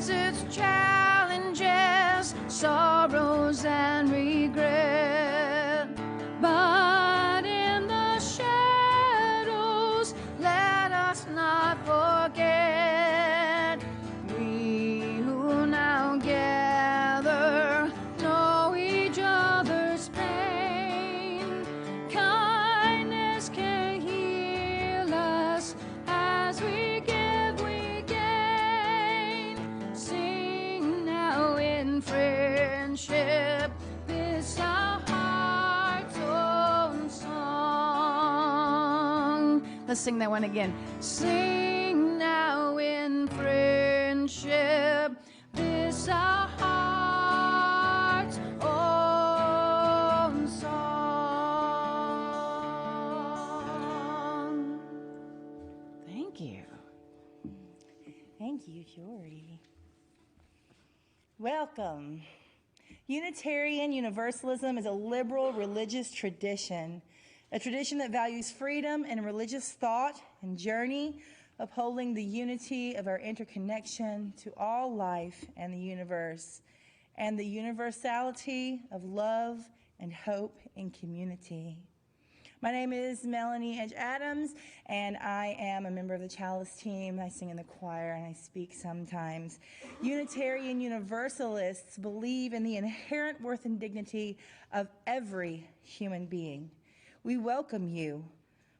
has its challenges, sorrows, and regret. But in the shadows, let us not forget, we who now gather know each other's pain. Kindness can heal us as we give, we gain. Sing now in friendship this our heart's own song. Let's sing that one again. Sing now in friendship this our heart's own song. Thank you. Thank you, Jory. Welcome. Unitarian Universalism is a liberal religious tradition, a tradition that values freedom and religious thought and journey, upholding the unity of our interconnection to all life and the universe, and the universality of love and hope in community. My name is Melanie Edge Adams, and I am a member of the Chalice team. I sing in the choir and I speak sometimes. Unitarian Universalists believe in the inherent worth and dignity of every human being. We welcome you,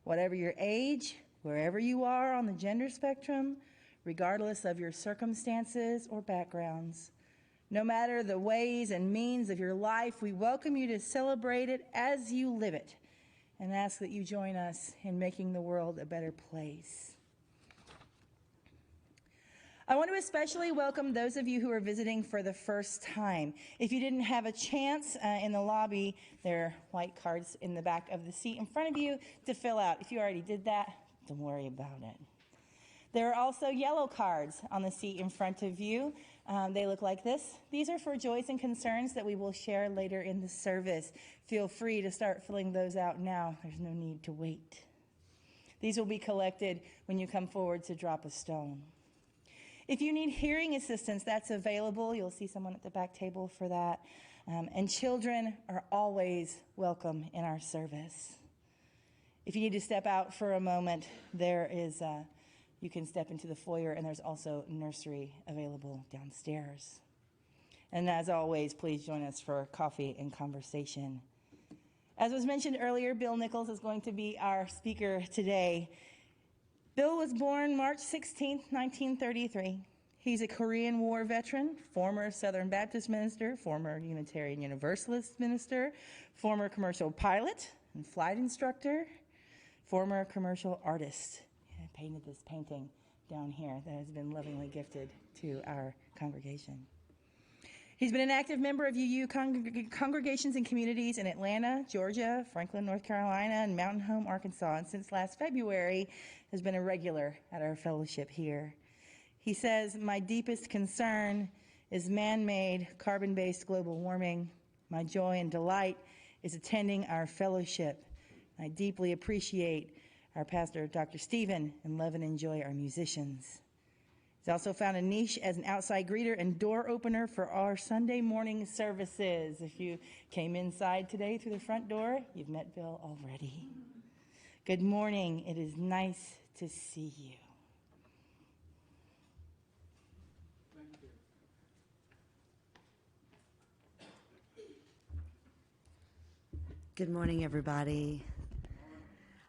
whatever your age, wherever you are on the gender spectrum, regardless of your circumstances or backgrounds. No matter the ways and means of your life, we welcome you to celebrate it as you live it, and ask that you join us in making the world a better place. I want to especially welcome those of you who are visiting for the first time. If you didn't have a chance in the lobby, there are white cards in the back of the seat in front of you to fill out. If you already did that, don't worry about it. There are also yellow cards on the seat in front of you. They look like this. These are for joys and concerns that we will share later in the service. Feel free to start filling those out now. There's no need to wait. These will be collected when you come forward to drop a stone. If you need hearing assistance, that's available. You'll see someone at the back table for that. And children are always welcome in our service. If you need to step out for a moment, there is you can step into the foyer, and there's also nursery available downstairs. And as always, please join us for coffee and conversation. As was mentioned earlier, Bill Nichols is going to be our speaker today. Bill was born March 16, 1933. He's a Korean War veteran, former Southern Baptist minister, former Unitarian Universalist minister, former commercial pilot and flight instructor, former commercial artist. I painted this painting down here that has been lovingly gifted to our congregation. He's been an active member of UU congregations and communities in Atlanta, Georgia, Franklin, North Carolina, and Mountain Home, Arkansas, and since last February has been a regular at our fellowship here. He says, "My deepest concern is man-made, carbon-based global warming. My joy and delight is attending our fellowship. I deeply appreciate our pastor, Dr. Stephen, and love and enjoy our musicians." He's also found a niche as an outside greeter and door opener for our Sunday morning services. If you came inside today through the front door, you've met Bill already. Good morning. It is nice to see you. Thank you. Good morning, everybody.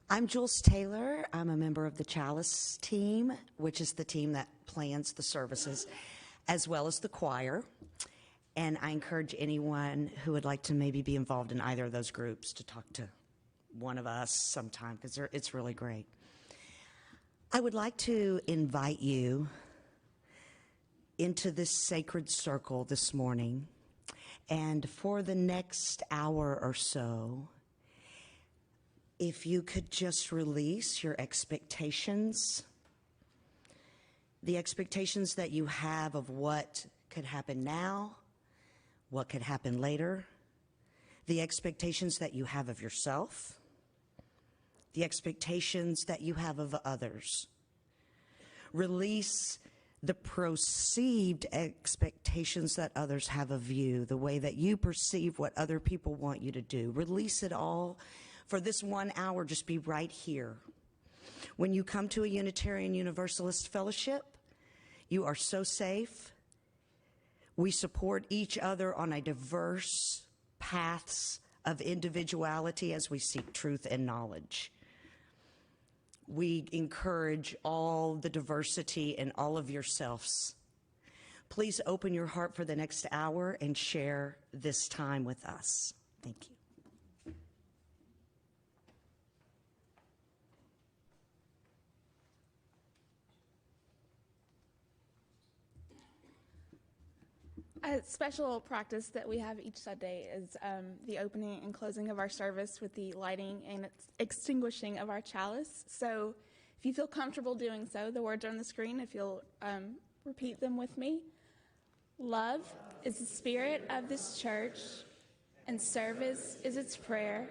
I'm Jules Taylor. I'm a member of the Chalice team, which is the team that plans the services, as well as the choir. And I encourage anyone who would like to maybe be involved in either of those groups to talk to one of us sometime, because it's really great. I would like to invite you into this sacred circle this morning. And for the next hour or so, if you could just release your expectations, the expectations that you have of what could happen now, what could happen later, the expectations that you have of yourself, the expectations that you have of others. Release the perceived expectations that others have of you, the way that you perceive what other people want you to do. Release it all. For this 1 hour, just be right here. When you come to a Unitarian Universalist fellowship, you are so safe. We support each other on a diverse paths of individuality as we seek truth and knowledge. We encourage all the diversity in all of yourselves. Please open your heart for the next hour and share this time with us. Thank you. A special practice that we have each Sunday is the opening and closing of our service with the lighting and extinguishing of our chalice. So if you feel comfortable doing so, the words are on the screen if you'll repeat them with me. Love is the spirit of this church, and service is its prayer,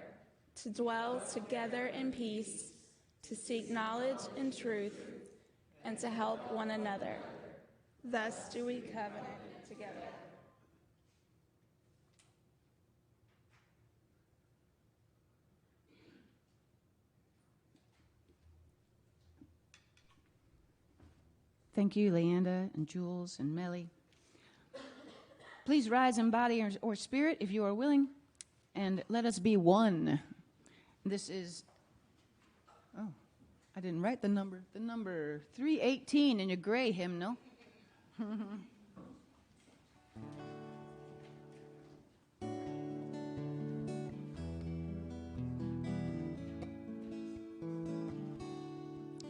to dwell together in peace, to seek knowledge and truth, and to help one another. Thus do we covenant together. Thank you, Leanda and Jules and Melly. Please rise in body or spirit if you are willing, and let us be one. This is, oh, I didn't write the number 318 in your gray hymnal. Here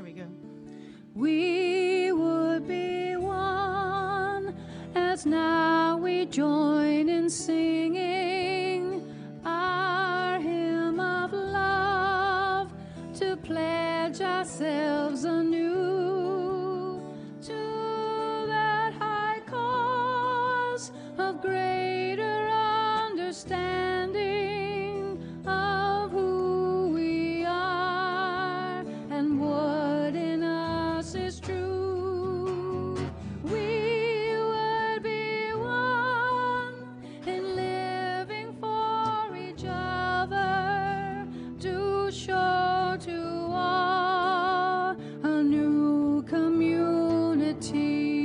we go. We would be one, as now we join in singing our hymn of love, to pledge ourselves anew to that high cause of greater understanding of who we are and what in us is true. We would be one in living for each other, to show to all a new community.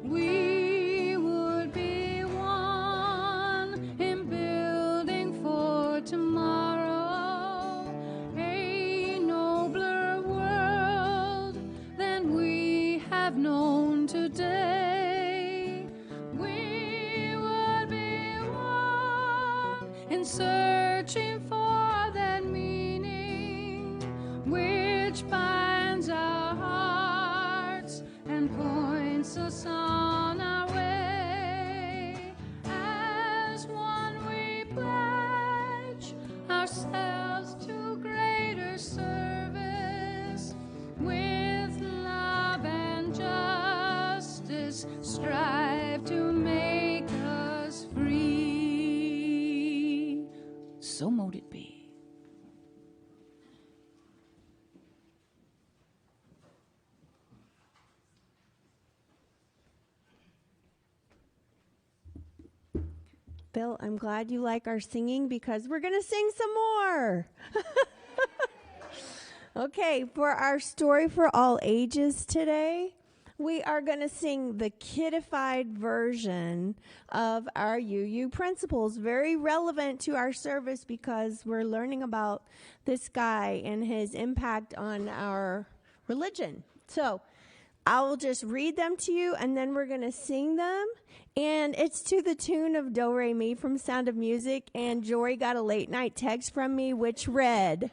We would be one in building for tomorrow a nobler world than we have known today. We would be one in searching for that meaning which binds our hearts and points us on our way. As one we pledge ourselves to greater service, with love and justice strive to make us free. So mote it be. Bill, I'm glad you like our singing because we're going to sing some more. Okay, for our story for all ages today, we are going to sing the kidified version of our UU principles. Very relevant to our service because we're learning about this guy and his impact on our religion. So I will just read them to you, and then we're going to sing them. And it's to the tune of Do Re Mi from Sound of Music. And Jory got a late night text from me which read,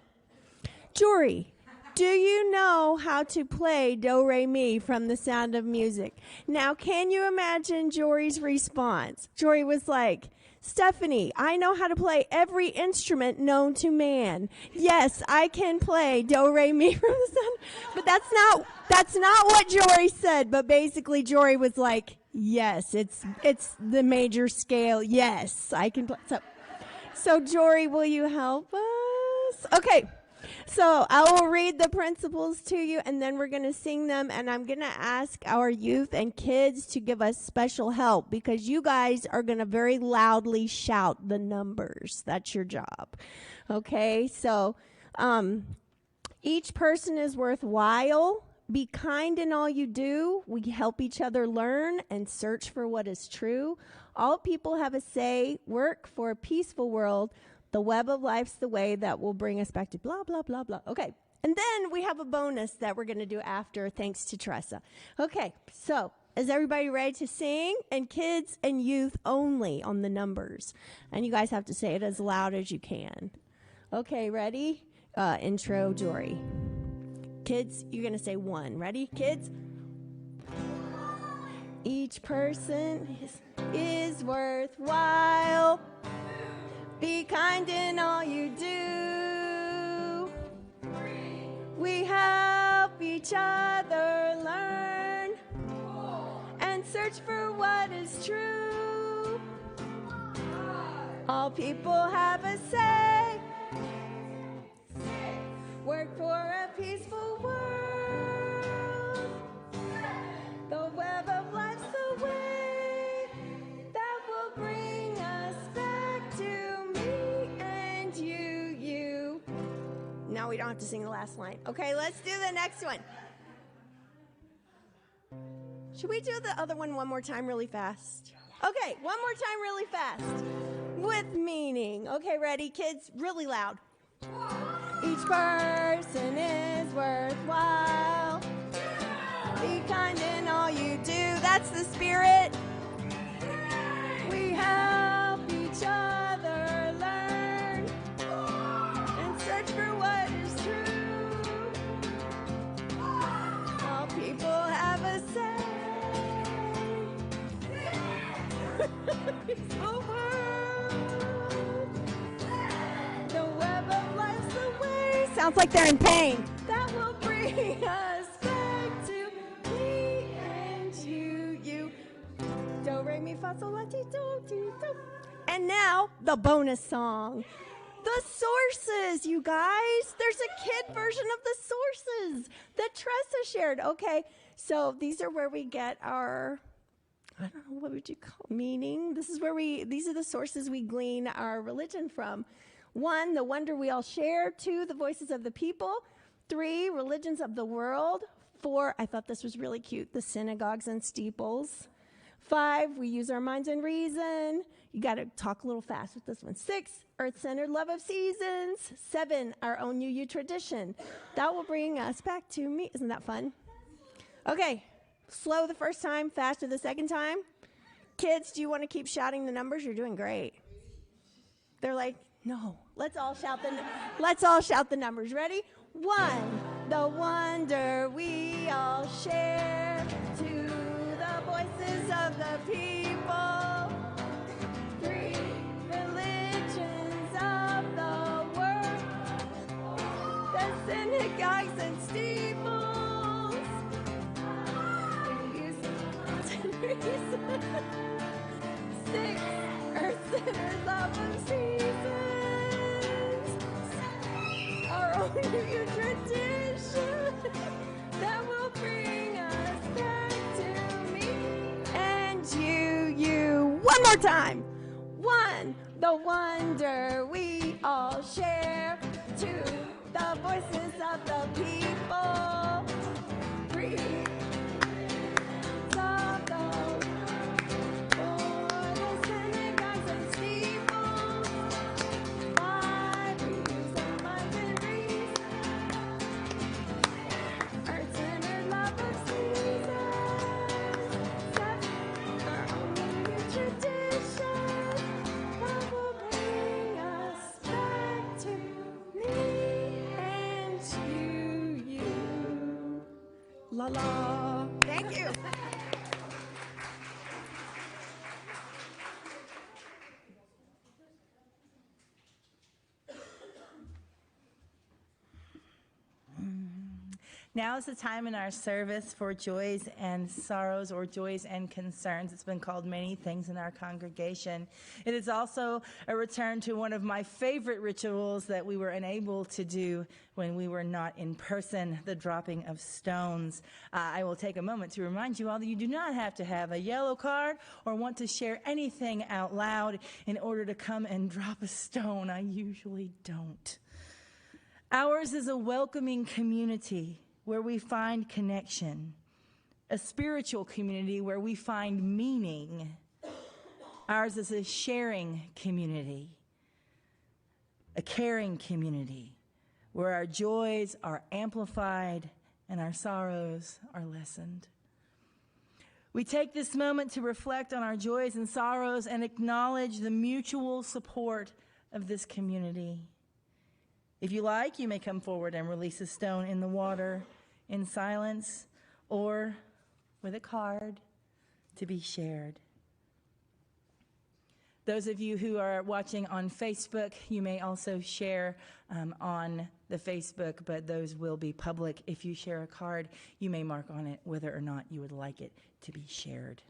Jory, do you know how to play Do Re Mi from the Sound of Music? Now, can you imagine Jory's response? Jory was like, Stephanie, I know how to play every instrument known to man. Yes, I can play Do Re Mi from the Sound. But that's not what Jory said. But basically, Jory was like, yes, it's the major scale. Yes, I can play. So Jory, will you help us? Okay. So I will read the principles to you, and then we're going to sing them. And I'm going to ask our youth and kids to give us special help because you guys are going to very loudly shout the numbers. That's your job. Okay, so each person is worthwhile. Be kind in all you do. We help each other learn and search for what is true. All people have a say. Work for a peaceful world. The web of life's the way that will bring us back to blah, blah, blah, blah. Okay. And then we have a bonus that we're going to do after, thanks to Tressa. Okay. So is everybody ready to sing? And kids and youth only on the numbers. And you guys have to say it as loud as you can. Okay. Ready? Intro, Jory. Kids, you're going to say 1. Ready? Kids? Each person is worthwhile. Be kind in all you do. We help each other learn and search for what is true. All people have a say. Work for a peaceful world. The web of life's the way that will bring us back to me and you. Now we don't have to sing the last line. Okay, let's do the next one. Should we do the other one more time really fast? Okay, one more time really fast. With meaning. Okay, ready, kids? Really loud. Each person is worthwhile. Be kind in all you do. That's the spirit. We help each other learn and search for what is true. All people have a say. It's the world. The web of life's the way. Sounds like they're in pain. That will bring us back to me and you. Do, re, mi, fa, sol, la, ti, do, ti, do. And now, the bonus song. The sources, you guys. There's a kid version of the sources that Tressa shared. Okay, so these are where we get our, I don't know, what would you call meaning? These are the sources we glean our religion from. 1, the wonder we all share. 2, the voices of the people. 3, religions of the world. 4, I thought this was really cute, the synagogues and steeples. 5, we use our minds and reason. You got to talk a little fast with this one. 6, earth-centered love of seasons. 7, our own UU tradition. That will bring us back to me. Isn't that fun? Okay, slow the first time, faster the second time. Kids, do you want to keep shouting the numbers? You're doing great. They're like, no. Let's all shout the numbers. Ready? 1, the wonder we all share to the voices of the people. 3, religions of the world, the synagogues and steeples. 6, earth-centered love of seasons. Our own new tradition that will bring us back to me and you. One more time. 1, the wonder we all share to the voices of the people. 3, of the for the synagogues and steeples. 5, we use our minds and reason. Earth-centered love of seasons. 7, our own new tradition that will bring us back to me and you. La la. Thank you. Now is the time in our service for joys and sorrows, or joys and concerns. It's been called many things in our congregation. It is also a return to one of my favorite rituals that we were unable to do when we were not in person, the dropping of stones. I will take a moment to remind you all that you do not have to have a yellow card or want to share anything out loud in order to come and drop a stone. I usually don't. Ours is a welcoming community where we find connection, a spiritual community where we find meaning. Ours is a sharing community, a caring community where our joys are amplified and our sorrows are lessened. We take this moment to reflect on our joys and sorrows and acknowledge the mutual support of this community. If you like, you may come forward and release a stone in the water in silence or with a card to be shared. Those of you who are watching on Facebook, you may also share on the Facebook, but those will be public. If you share a card, you may mark on it whether or not you would like it to be shared.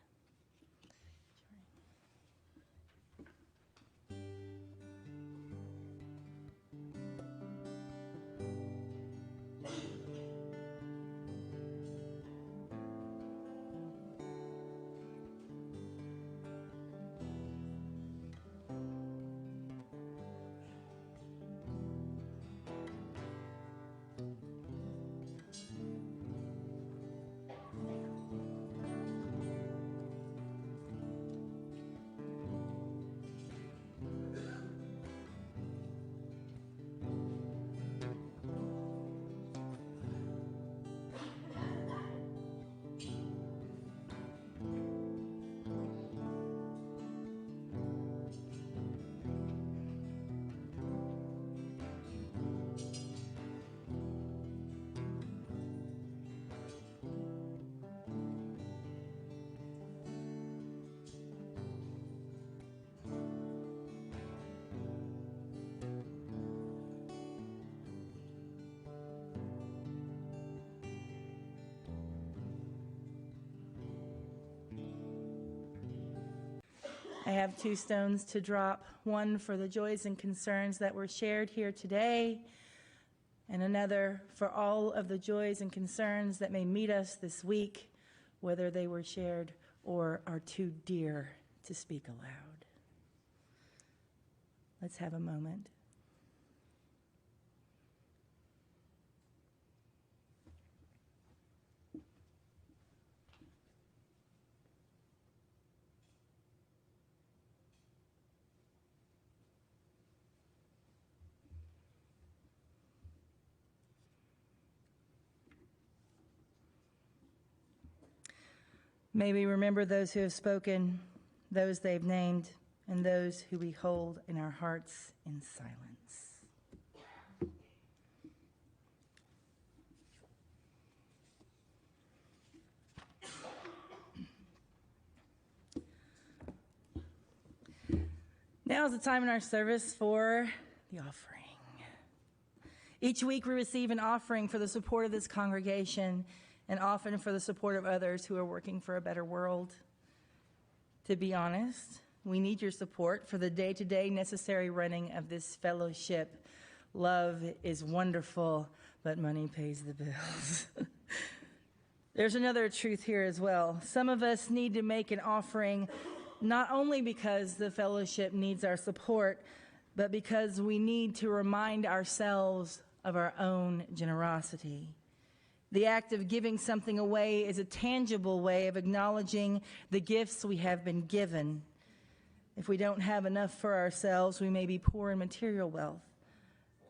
I have 2 stones to drop, one for the joys and concerns that were shared here today, and another for all of the joys and concerns that may meet us this week, whether they were shared or are too dear to speak aloud. Let's have a moment. May we remember those who have spoken, those they've named, and those who we hold in our hearts in silence. Now is the time in our service for the offering. Each week we receive an offering for the support of this congregation, and often for the support of others who are working for a better world. To be honest, we need your support for the day-to-day necessary running of this fellowship. Love is wonderful, but money pays the bills. There's another truth here as well. Some of us need to make an offering not only because the fellowship needs our support, but because we need to remind ourselves of our own generosity. The act of giving something away is a tangible way of acknowledging the gifts we have been given. If we don't have enough for ourselves, we may be poor in material wealth.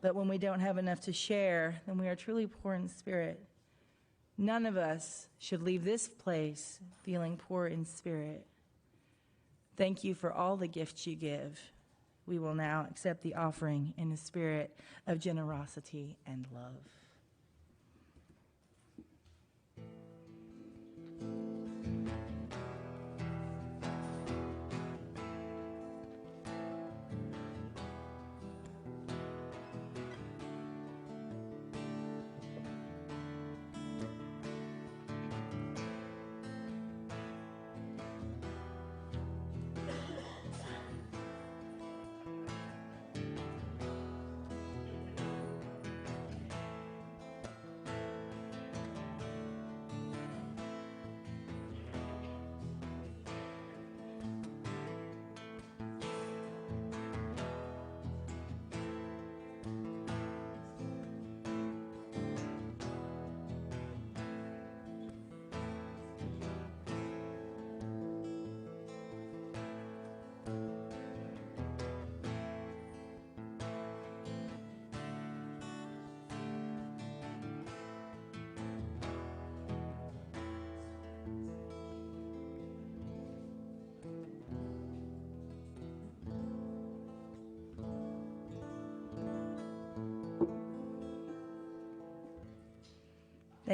But when we don't have enough to share, then we are truly poor in spirit. None of us should leave this place feeling poor in spirit. Thank you for all the gifts you give. We will now accept the offering in a spirit of generosity and love.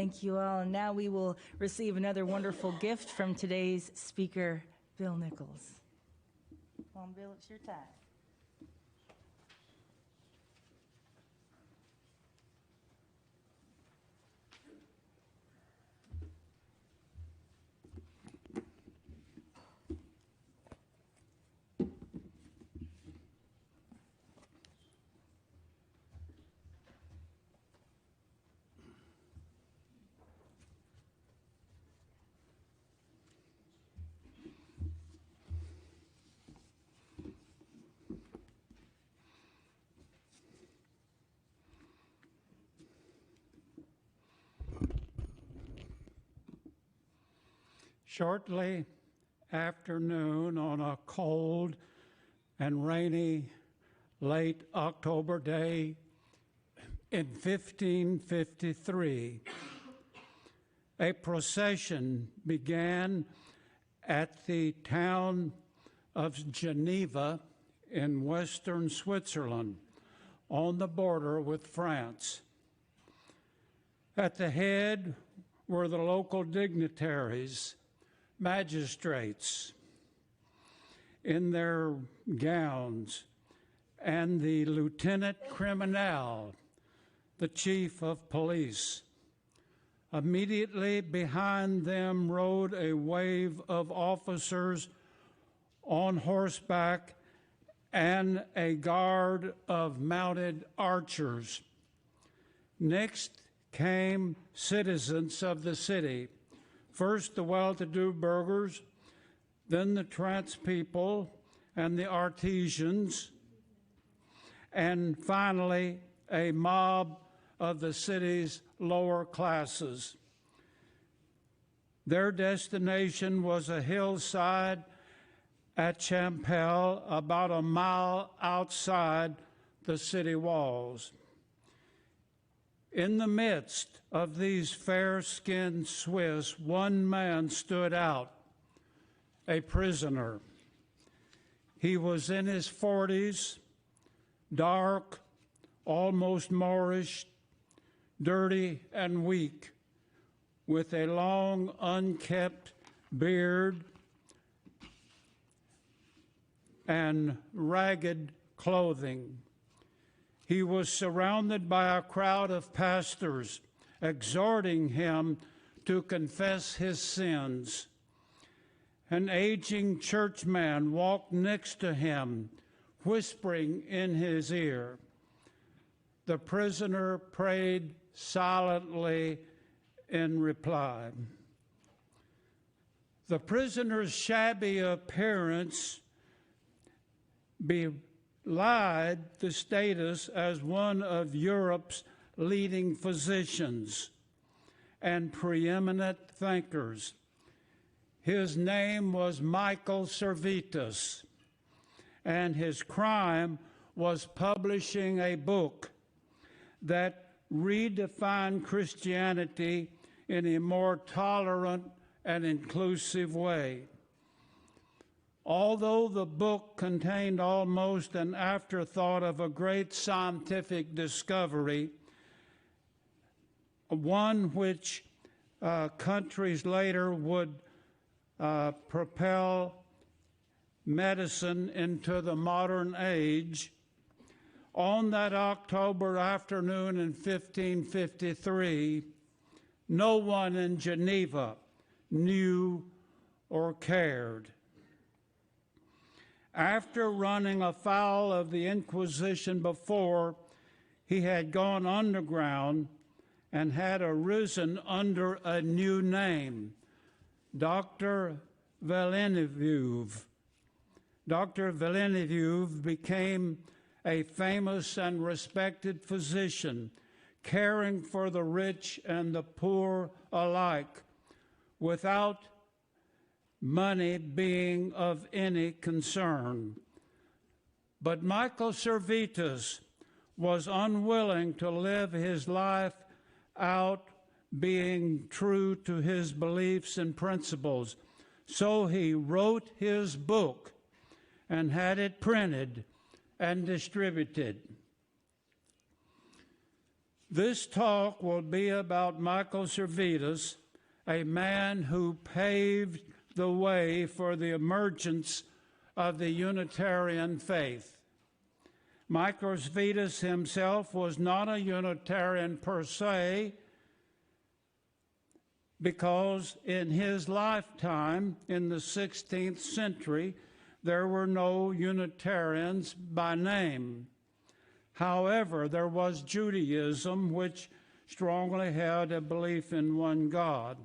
Thank you all. And now we will receive another wonderful gift from today's speaker, Bill Nichols. Come on, Bill, it's your time. Shortly after noon on a cold and rainy late October day in 1553, a procession began at the town of Geneva in western Switzerland on the border with France. At the head were the local dignitaries, magistrates in their gowns, and the lieutenant criminal, the chief of police. Immediately behind them rode a wave of officers on horseback and a guard of mounted archers. Next came citizens of the city. First, the well-to-do burghers, then the tradespeople and the artisans, and finally, a mob of the city's lower classes. Their destination was a hillside at Champel, about a mile outside the city walls. In the midst of these fair-skinned Swiss, one man stood out, a prisoner. He was in his 40s, dark, almost Moorish, dirty and weak, with a long, unkempt beard and ragged clothing. He was surrounded by a crowd of pastors, exhorting him to confess his sins. An aging churchman walked next to him, whispering in his ear. The prisoner prayed silently in reply. The prisoner's shabby appearance belied the status as one of Europe's leading physicians and preeminent thinkers. His name was Michael Servetus, and his crime was publishing a book that redefined Christianity in a more tolerant and inclusive way. Although the book contained almost an afterthought of a great scientific discovery, one which countries later would propel medicine into the modern age, on that October afternoon in 1553, no one in Geneva knew or cared. After running afoul of the Inquisition before, he had gone underground and had arisen under a new name, Dr. Villeneuve. Dr. Villeneuve became a famous and respected physician, caring for the rich and the poor alike, without money being of any concern. But Michael Servetus was unwilling to live his life out being true to his beliefs and principles. So he wrote his book and had it printed and distributed. This talk will be about Michael Servetus, a man who paved the way for the emergence of the Unitarian faith. Michael Servetus himself was not a Unitarian per se, because in his lifetime, in the 16th century, there were no Unitarians by name. However, there was Judaism, which strongly held a belief in one God.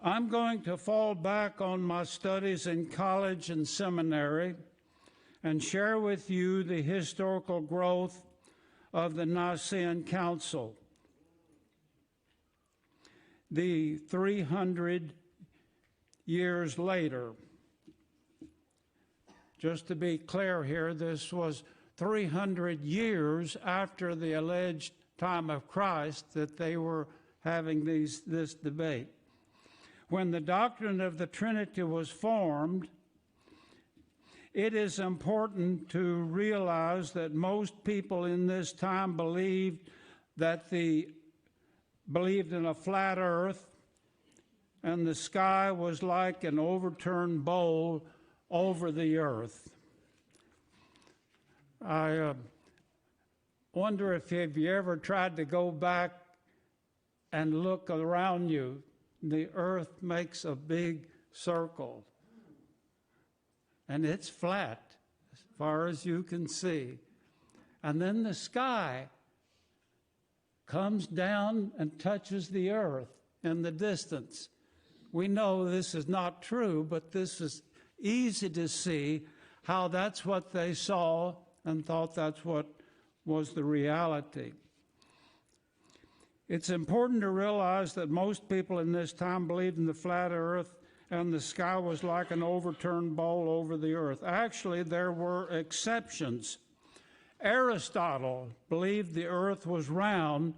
I'm going to fall back on my studies in college and seminary and share with you the historical growth of the Nicene Council. The 300 years later, just to be clear here, this was 300 years after the alleged time of Christ that they were having this debate. When the doctrine of the Trinity was formed, it is important to realize that most people in this time believed in a flat earth, and the sky was like an overturned bowl over the earth. I wonder if you ever tried to go back and look around you. The earth makes a big circle, and it's flat as far as you can see. And then the sky comes down and touches the earth in the distance. We know this is not true, but this is easy to see how that's what they saw and thought that's what was the reality. It's important to realize that most people in this time believed in the flat earth and the sky was like an overturned bowl over the earth. Actually, there were exceptions. Aristotle believed the earth was round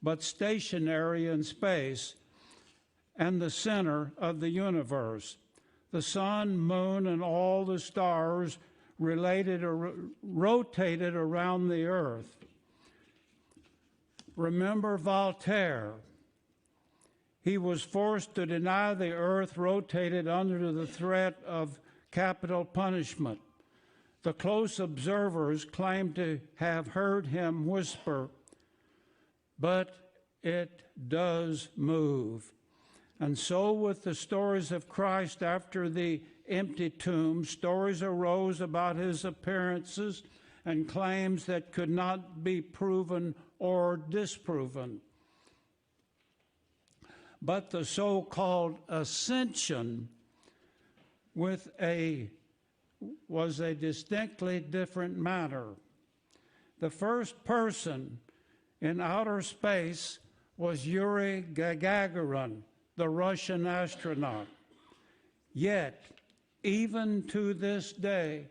but stationary in space and the center of the universe. The sun, moon, and all the stars rotated around the earth. Remember Voltaire. He was forced to deny the earth rotated under the threat of capital punishment. The close observers claimed to have heard him whisper, "But it does move." And so with the stories of Christ after the empty tomb, stories arose about his appearances and claims that could not be proven or disproven. But the so-called ascension was a distinctly different matter. The first person in outer space was Yuri Gagarin, the Russian astronaut. Yet, even to this day,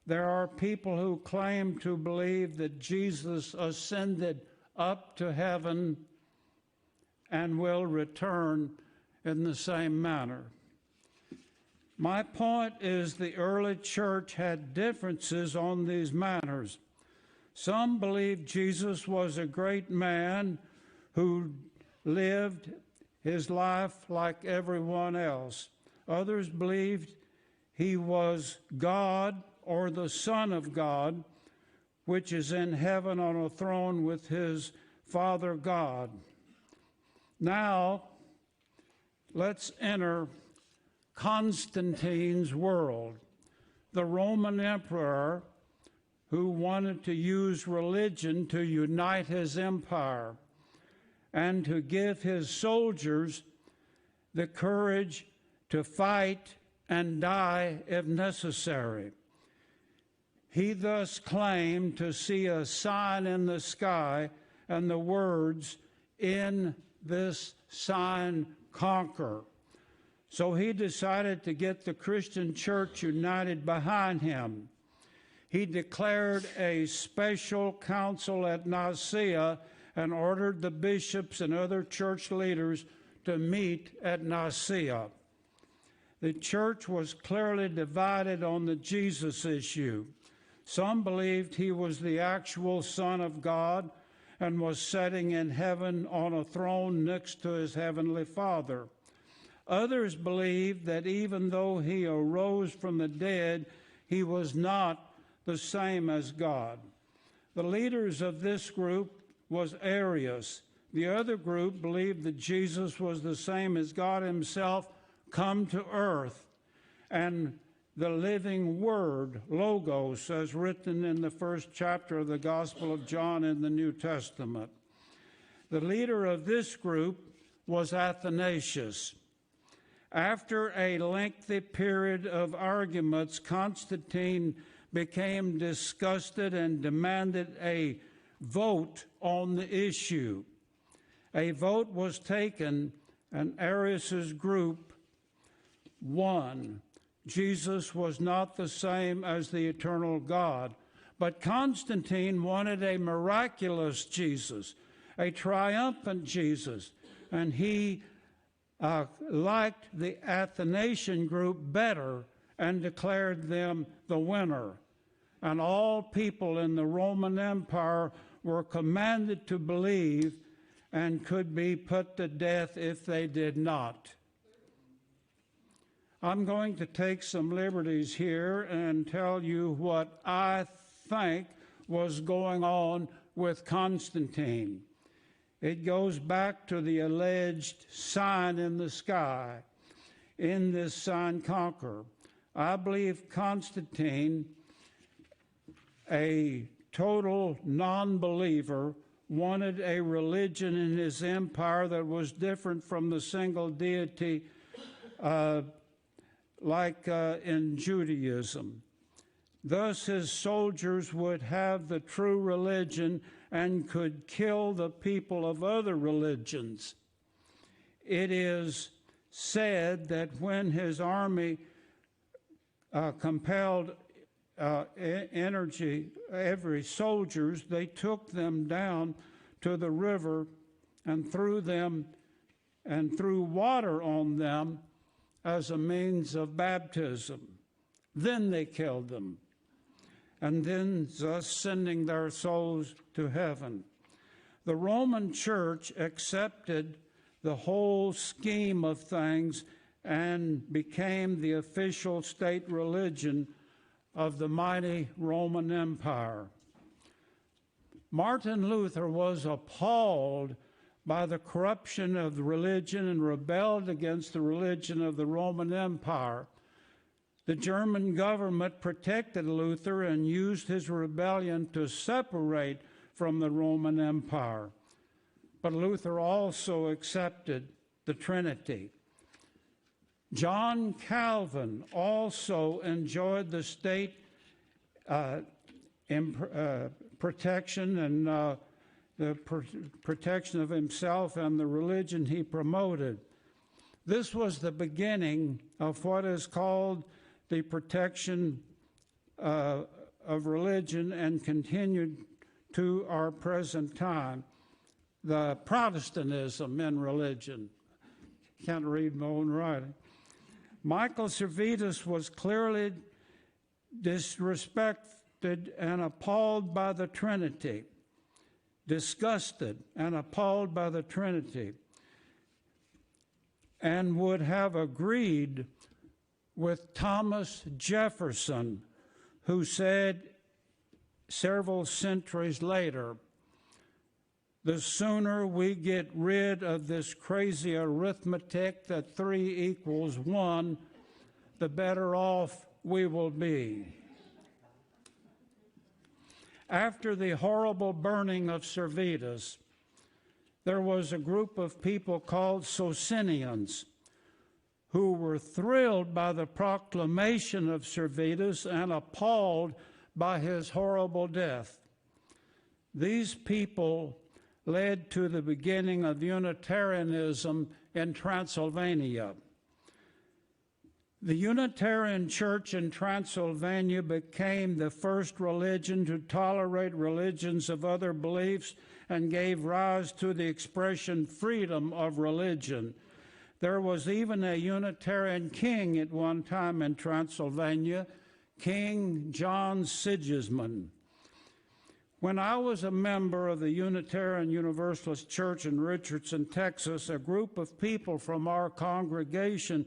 there are people who claim to believe that Jesus ascended up to heaven and will return in the same manner. My point is the early church had differences on these matters. Some believed Jesus was a great man who lived his life like everyone else. Others believed he was God or the Son of God, which is in heaven on a throne with his Father God. Now, let's enter Constantine's world, the Roman emperor who wanted to use religion to unite his empire and to give his soldiers the courage to fight and die if necessary. He thus claimed to see a sign in the sky and the words, "In this sign conquer." So he decided to get the Christian church united behind him. He declared a special council at Nicaea and ordered the bishops and other church leaders to meet at Nicaea. The church was clearly divided on the Jesus issue. Some believed he was the actual Son of God and was sitting in heaven on a throne next to his heavenly Father. Others believed that even though he arose from the dead, he was not the same as God. The leaders of this group was Arius. The other group believed that Jesus was the same as God himself come to earth, and the living word, Logos, as written in the first chapter of the Gospel of John in the New Testament. The leader of this group was Athanasius. After a lengthy period of arguments, Constantine became disgusted and demanded a vote on the issue. A vote was taken, and Arius's group won. Jesus was not the same as the eternal God, but Constantine wanted a miraculous Jesus, a triumphant Jesus, and he liked the Athanasian group better and declared them the winner. And all people in the Roman Empire were commanded to believe and could be put to death if they did not. I'm going to take some liberties here and tell you what I think was going on with Constantine. It goes back to the alleged sign in the sky. In this sign conquer. I believe Constantine, a total non-believer, wanted a religion in his empire that was different from the single deity like in Judaism. Thus his soldiers would have the true religion and could kill the people of other religions. It is said that when his army compelled every soldiers, they took them down to the river and threw water on them as a means of baptism. Then they killed them, and then thus sending their souls to heaven. The Roman Church accepted the whole scheme of things and became the official state religion of the mighty Roman Empire. Martin Luther was appalled by the corruption of the religion and rebelled against the religion of the Roman Empire. The German government protected Luther and used his rebellion to separate from the Roman Empire. But Luther also accepted the Trinity. John Calvin also enjoyed the state protection and the protection of himself and the religion he promoted. This was the beginning of what is called the protection of religion and continued to our present time, the Protestantism in religion. Can't read my own writing. Michael Servetus was clearly disrespected and appalled by the Trinity, disgusted and appalled by the Trinity, and would have agreed with Thomas Jefferson, who said several centuries later, the sooner we get rid of this crazy arithmetic that 3 equals 1, the better off we will be. After the horrible burning of Servetus, there was a group of people called Socinians who were thrilled by the proclamation of Servetus and appalled by his horrible death. These people led to the beginning of Unitarianism in Transylvania. The Unitarian Church in Transylvania became the first religion to tolerate religions of other beliefs and gave rise to the expression freedom of religion. There was even a Unitarian king at one time in Transylvania, King John Sigismund. When I was a member of the Unitarian Universalist Church in Richardson, Texas, a group of people from our congregation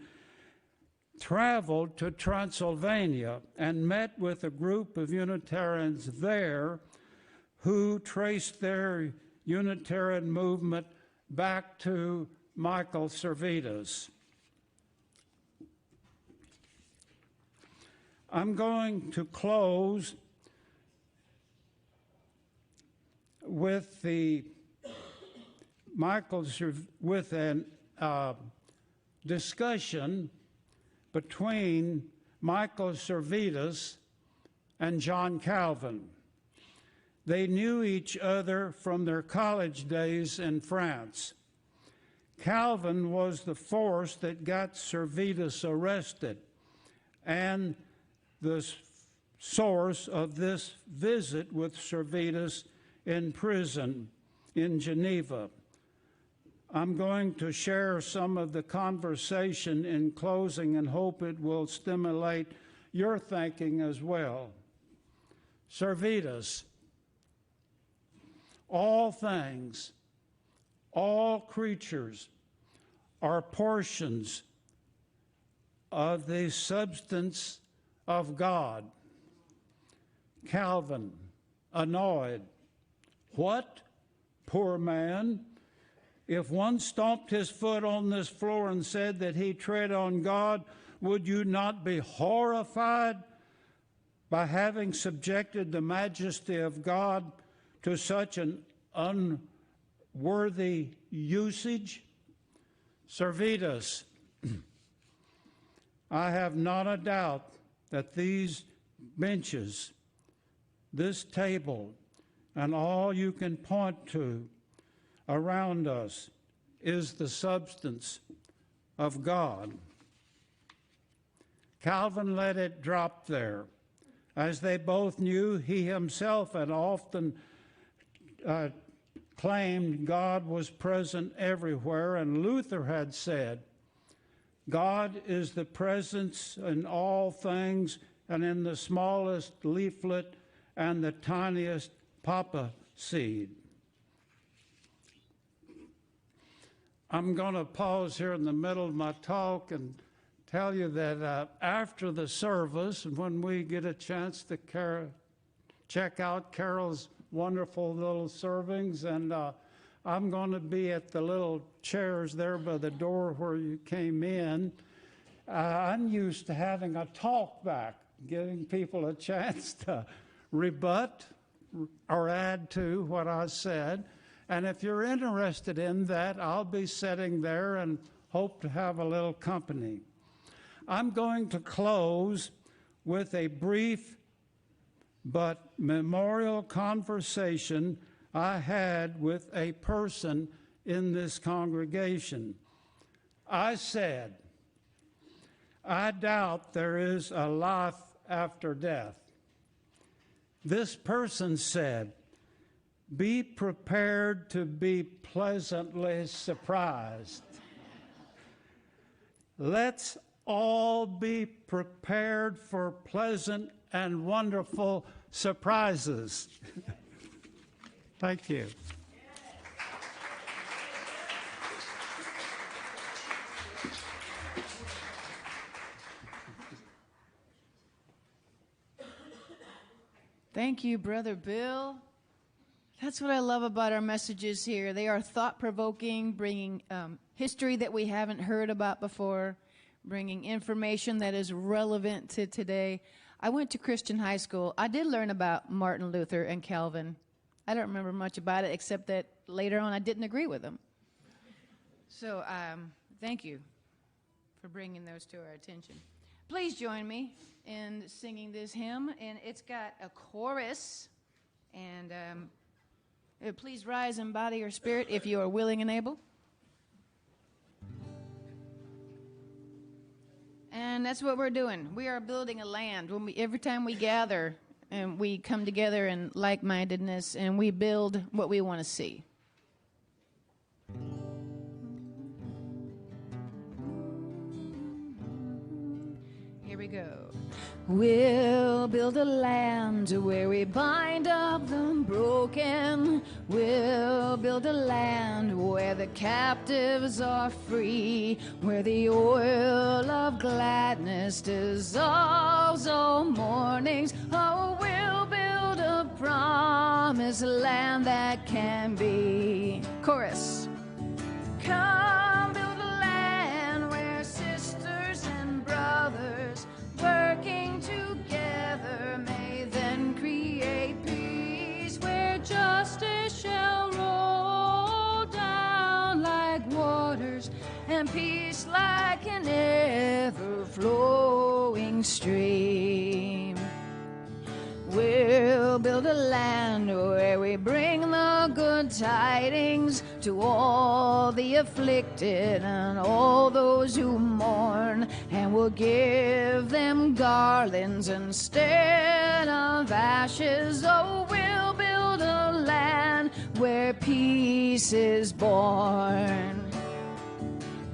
traveled to Transylvania and met with a group of Unitarians there who traced their Unitarian movement back to Michael Servetus. I'm going to close with with an discussion between Michael Servetus and John Calvin. They knew each other from their college days in France. Calvin was the force that got Servetus arrested and the source of this visit with Servetus in prison in Geneva. I'm going to share some of the conversation in closing and hope it will stimulate your thinking as well. Servetus, all things, all creatures are portions of the substance of God. Calvin, annoyed. What? Poor man. If one stomped his foot on this floor and said that he tread on God, would you not be horrified by having subjected the majesty of God to such an unworthy usage? Servetus, I have not a doubt that these benches, this table, and all you can point to around us is the substance of God. Calvin let it drop there. As they both knew, he himself had often claimed God was present everywhere, and Luther had said, God is the presence in all things and in the smallest leaflet and the tiniest papa seed. I'm going to pause here in the middle of my talk and tell you that after the service, when we get a chance to check out Carol's wonderful little servings, and I'm going to be at the little chairs there by the door where you came in. I'm used to having a talk back, giving people a chance to rebut or add to what I said. And if you're interested in that, I'll be sitting there and hope to have a little company. I'm going to close with a brief but memorial conversation I had with a person in this congregation. I said, I doubt there is a life after death. This person said, be prepared to be pleasantly surprised. Let's all be prepared for pleasant and wonderful surprises. Thank you. Thank you, Brother Bill. That's what I love about our messages here. They are thought-provoking, bringing history that we haven't heard about before, bringing information that is relevant to today. I went to Christian high school. I did learn about Martin Luther and Calvin. I don't remember much about it, except that later on I didn't agree with them. So thank you for bringing those to our attention. Please join me in singing this hymn, and it's got a chorus, and please rise in body or spirit if you are willing and able. And that's what we're doing. We are building a land. Every time we gather, and we come together in like-mindedness, and we build what we want to see. Here Here we go. We'll build a land where we bind up the broken. We'll build a land where the captives are free, where the oil of gladness dissolves all mournings. Oh, we'll build a promised land that can be. Chorus. Come build a land where sisters and brothers working together may then create peace, where justice shall roll down like waters and peace like an ever-flowing stream. We'll build a land where we bring the good tidings to all the afflicted and all those who mourn, and we'll give them garlands instead of ashes. Oh, we'll build a land where peace is born.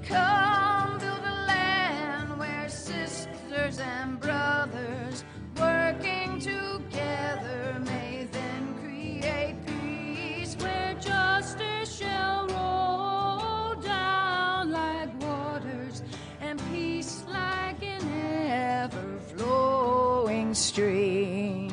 Come build a land where sisters and brothers working together may then create peace, where justice shall roll down like waters and peace like an ever-flowing stream.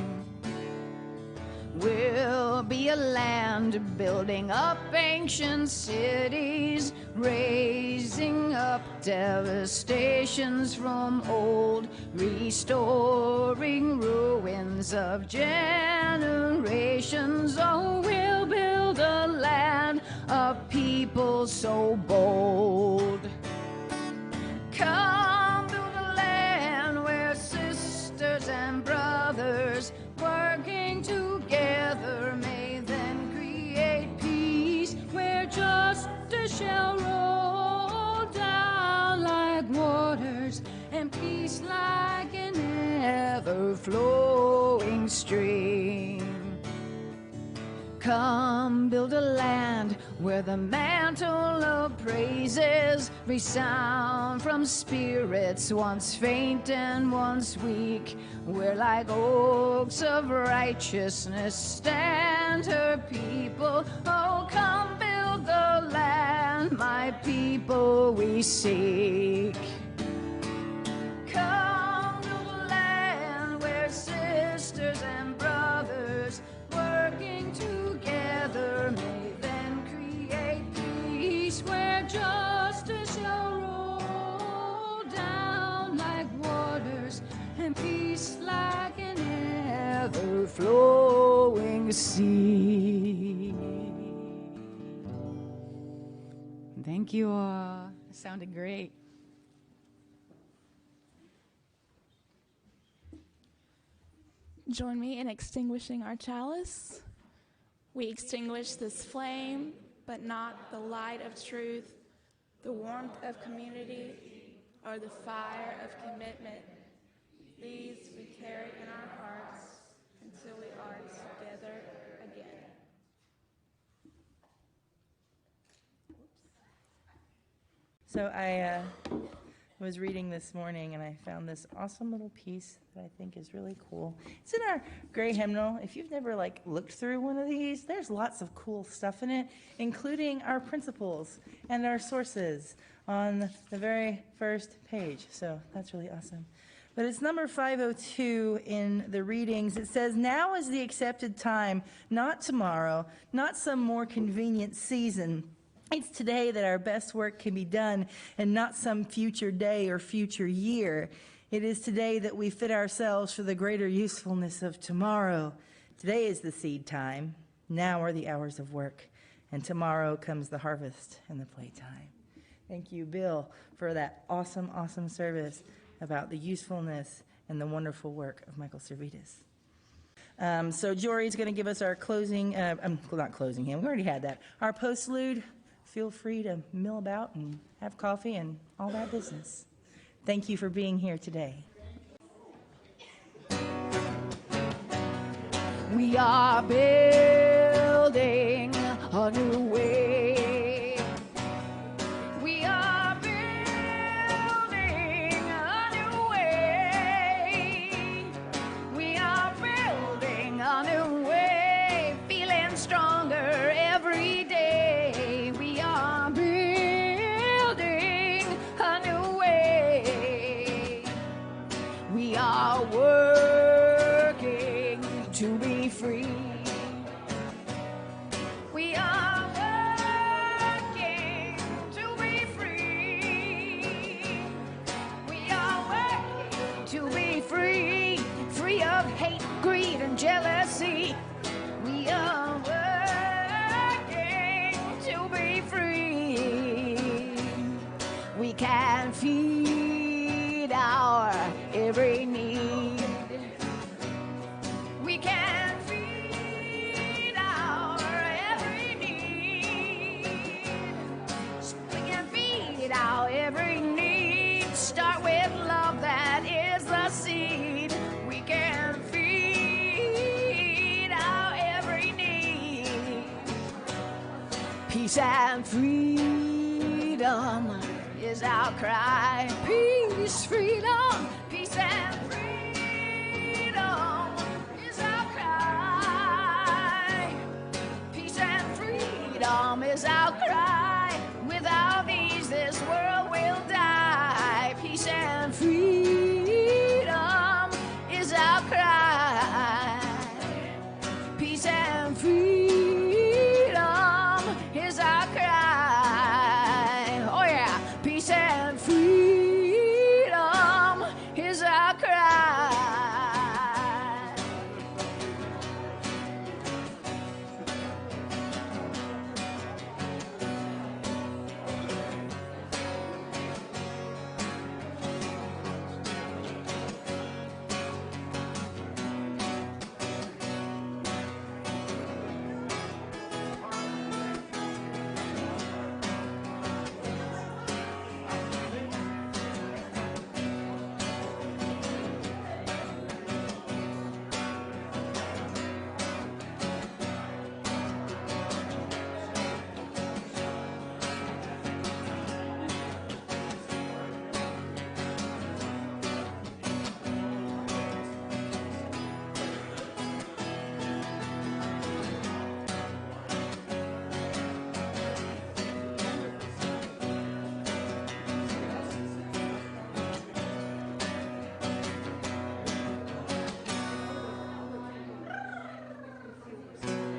We'll be a land building up ancient cities, raising up devastations from old, restoring ruins of generations. Oh, we'll build a land of people so bold. Come build a land where sisters and brothers working together may then create peace, where justice shall roll down like waters and peace like an ever-flowing stream. Come build a land where the mantle of praises resound from spirits once faint and once weak, where like oaks of righteousness stand her people. Oh, come build the land, my people we seek. Come build a land where sisters and brothers working together may then create peace, where justice shall roll down like waters and peace like an ever-flowing sea. Thank you all. It sounded great. Join me in extinguishing our chalice. We extinguish this flame, but not the light of truth, the warmth of community, or the fire of commitment. These we carry in our hearts until we are together again. So I was reading this morning and I found this awesome little piece that I think is really cool. It's in our gray hymnal. If you've never looked through one of these, there's lots of cool stuff in it, including our principles and our sources on the very first page. So that's really awesome. But it's number 502 in the readings. It says, "Now is the accepted time, not tomorrow, not some more convenient season. It's today that our best work can be done, and not some future day or future year. It is today that we fit ourselves for the greater usefulness of tomorrow. Today is the seed time. Now are the hours of work, and tomorrow comes the harvest and the playtime." Thank you, Bill, for that awesome, awesome service about the usefulness and the wonderful work of Michael Servetus. So Jory's going to give us our closing, not closing hymn, we already had that, our postlude. Feel free to mill about and have coffee and all that business. Thank you for being here today. We are building a new way. We are building a new way. free. We are working to be free. We are working to be free, free of hate, greed, and jealousy. We are working to be free. We can feed our every need. We can feed our every need. We can feed our every need. Start with love, that is the seed. We can feed our every need. Peace and freedom is our cry. Peace, freedom, peace and freedom is our cry. Peace and freedom is our cry.